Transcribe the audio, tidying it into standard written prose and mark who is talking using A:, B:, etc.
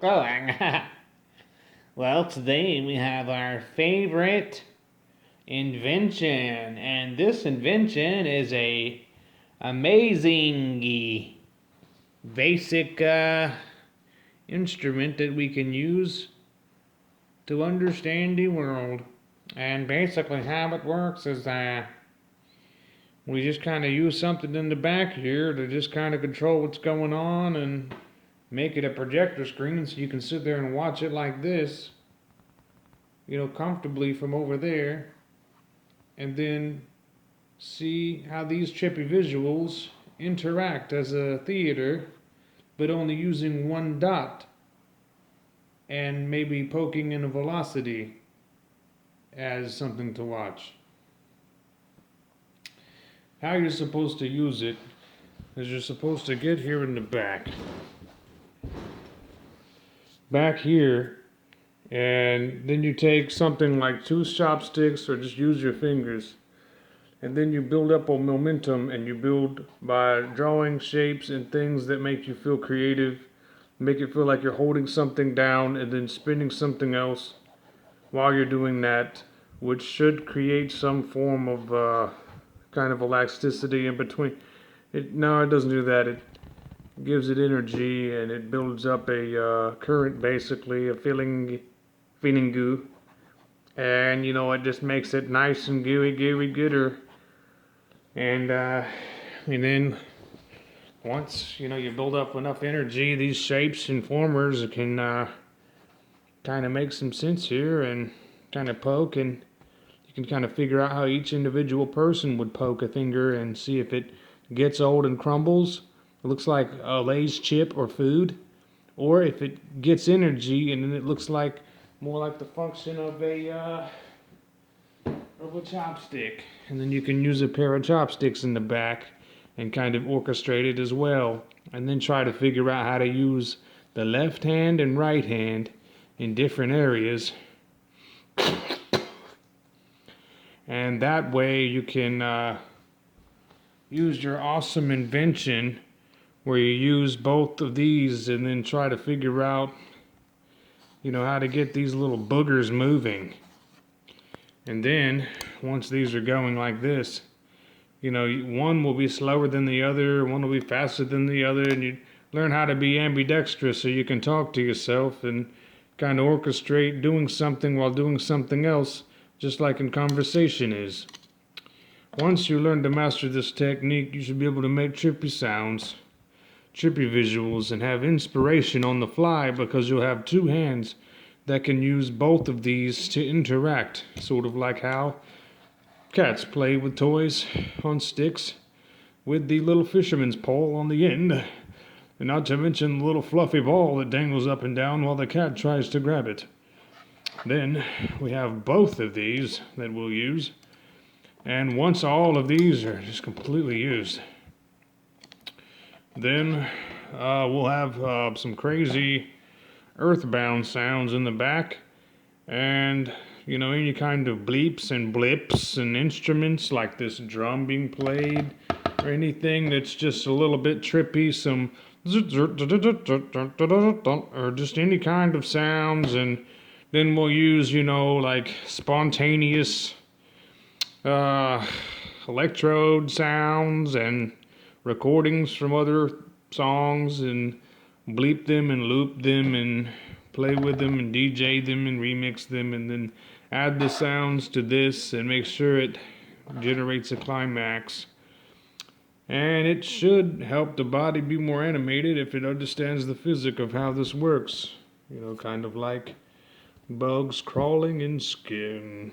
A: going. Well, today we have our favorite invention, and this invention is a amazing basic instrument that we can use to understand the world. And basically how it works is we just kind of use something in the back here to just kind of control what's going on and make it a projector screen so you can sit there and watch it like this, comfortably from over there, and then see how these trippy visuals interact as a theater, but only using one dot and maybe poking in a velocity as something to watch. How you're supposed to use it is you're supposed to get here in the back here, and then you take something like 2 chopsticks or just use your fingers, and then you build up a momentum, and you build by drawing shapes and things that make you feel creative, make it feel like you're holding something down and then spinning something else while you're doing that, which should create some form of kind of elasticity in between. No, it doesn't do that. It gives it energy, and it builds up a current, basically, a feeling goo. And, it just makes it nice and gooey gooder. And then once, you build up enough energy, these shapes and formers can kind of make some sense here and kind of poke, and you can kind of figure out how each individual person would poke a finger and see if it gets old and crumbles. It looks like a Lay's chip or food, or if it gets energy and then it looks like more like the function of a chopstick. And then you can use a pair of chopsticks in the back and kind of orchestrate it as well, and then try to figure out how to use the left hand and right hand in different areas. And that way you can use your awesome invention where you use both of these and then try to figure out, how to get these little boogers moving. And then, once these are going like this, one will be slower than the other, one will be faster than the other, and you learn how to be ambidextrous so you can talk to yourself and kind of orchestrate doing something while doing something else, just like in conversation is. Once you learn to master this technique, you should be able to make trippy sounds, trippy visuals, and have inspiration on the fly, because you'll have 2 hands that can use both of these to interact, sort of like how cats play with toys on sticks with the little fisherman's pole on the end, and not to mention the little fluffy ball that dangles up and down while the cat tries to grab it. Then we have both of these that we'll use, and once all of these are just completely used, then we'll have some crazy earthbound sounds in the back, and any kind of bleeps and blips and instruments like this drum being played, or anything that's just a little bit trippy, some or just any kind of sounds. And then we'll use like spontaneous electrode sounds and recordings from other songs, and bleep them and loop them and play with them and DJ them and remix them, and then add the sounds to this and make sure it generates a climax. And it should help the body be more animated if it understands the physics of how this works. Kind of like bugs crawling in skin.